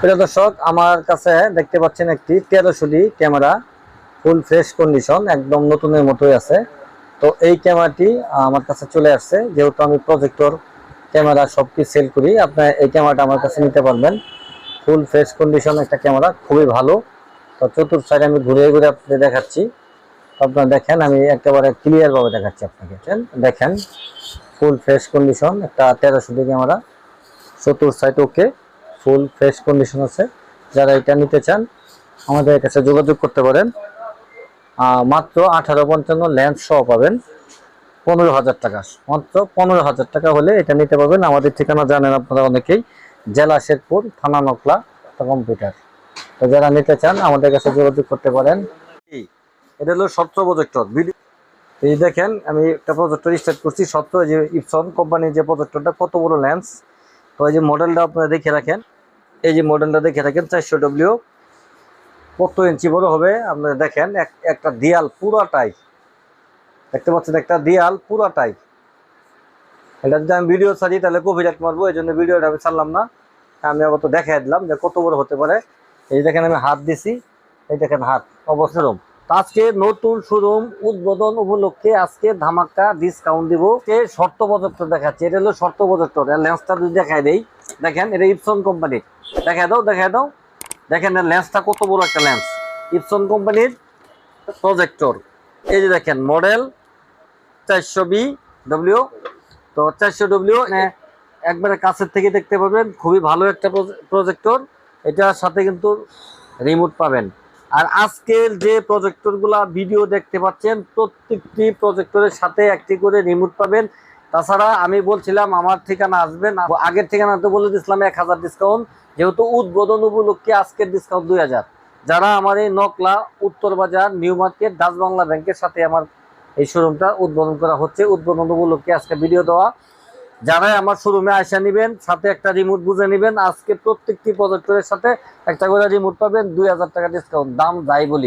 প্রিয় দর্শক, আমার কাছে দেখতে পাচ্ছেন একটি 1300 ক্যামেরা, ফুল ফ্রেশ কন্ডিশন, একদম নতুনের মতোই আছে। তো এই ক্যামেরাটি আমার কাছে চলে আসছে, যেহেতু আমি প্রজেক্টর ক্যামেরা সবকিছু সেল করি। আপনার এই ক্যামেরাটা আমার কাছে নিতে পারবেন। ফুল ফ্রেশ কন্ডিশন একটা ক্যামেরা, খুবই ভালো। তো চতুর্থ সাইডে আমি ঘুরে ঘুরে আপনাদের দেখাচ্ছি। আপনারা দেখেন, আমি একেবারে ক্লিয়ার ভাবে দেখাচ্ছি আপনাকে। দেখেন, ফুল ফ্রেশ কন্ডিশন একটা 1300 ক্যামেরা, চতুর্থ সাইড ওকে, ফুল ফ্রেশ কন্ডিশন আছে। যারা এটা নিতে চান আমাদের কাছে যোগাযোগ করতে পারেন। মাত্র 1855 লেন্স সহ পাবেন 15,000 টাকা। মাত্র 15,000 টাকা হলে এটা নিতে পারবেন। আমাদের ঠিকানা জানেন আপনারা অনেকেই, জেলা শেরপুর, থানা নকলা, কম্পিউটার। তো যারা নিতে চান আমাদের কাছে যোগাযোগ করতে পারেন। এটা হলো সত্য প্রজেক্টর ভিডিও। এই দেখেন, আমি একটা প্রজেক্টর স্টার্ট করছি সত্য, যে ইপসন কোম্পানির যে প্রজেক্টরটা, কত বড় লেন্স। তো এই যে মডেলটা আপনারা দেখে রাখেন, এই যে মডেলটা দেখে রাখেন, 400W। কত ইঞ্চি বড় হবে আপনারা দেখেন। একটা দেয়াল পুরাটাই দেখতে পাচ্ছেন, একটা দেয়াল পুরাটাই। এটা যদি আমি ভিডিও ছাড়ি তাহলে কপিরাইট মারবো, এই জন্য ভিডিওটা আমি ছাড়লাম না। আমি আবার তো দেখাই দিলাম যে কত বড় হতে পারে। এই দেখেন, আমি হাত দিছি, এই দেখেন হাত অবস্থা। আজকে নতুন শোরুম উদ্বোধন উপলক্ষে আজকে ধামাকা ডিসকাউন্ট দিব। শর্ত প্রজেক্টর দেখাচ্ছি। এটা হলো শর্ত প্রজেক্টর। লেন্সটা যদি দেখাই দেই, দেখেন এটা ইপসন কোম্পানি। দেখাই দাও, দেখাই দাও। দেখেন লেন্সটা কত বড় একটা লেন্স, ইপসন কোম্পানির প্রজেক্টর। এই যে দেখেন মডেল 400W। তো 400W একবারে কাছের থেকে দেখতে পাবেন, খুবই ভালো একটা প্রজেক্টর। এটার সাথে কিন্তু রিমোট পাবেন। আর আজকের যে প্রজেক্টরগুলা ভিডিও দেখতে পাচ্ছেন, প্রত্যেকটি প্রজেক্টরের সাথে একটি করে রিমোট পাবেন। তাছাড়া আমি বলছিলাম আমার ঠিকানা আসবেন, আগের ঠিকানা তো বলে দিয়েছিলাম 1000 ডিসকাউন্ট। যেহেতু উদ্বোধন উপলক্ষে আজকের ডিসকাউন্ট 2000। যারা আমার এই নকলা, উত্তর বাজার, নিউ মার্কেট, ডাচ বাংলা ব্যাংকের সাথে আমার এই শোরুমটা উদ্বোধন করা হচ্ছে, উদ্বোধন উপলক্ষে আজকে ভিডিও দেওয়া। যারাই আমার শোরুমে আসা নিবেন, সাথে একটা রিমোট বুঝে নিবেন। আজকে প্রত্যেকটি প্রজেক্টরের সাথে একটা করে রিমোট পাবেন, 2000 টাকা ডিসকাউন্ট। দাম যাই বলি,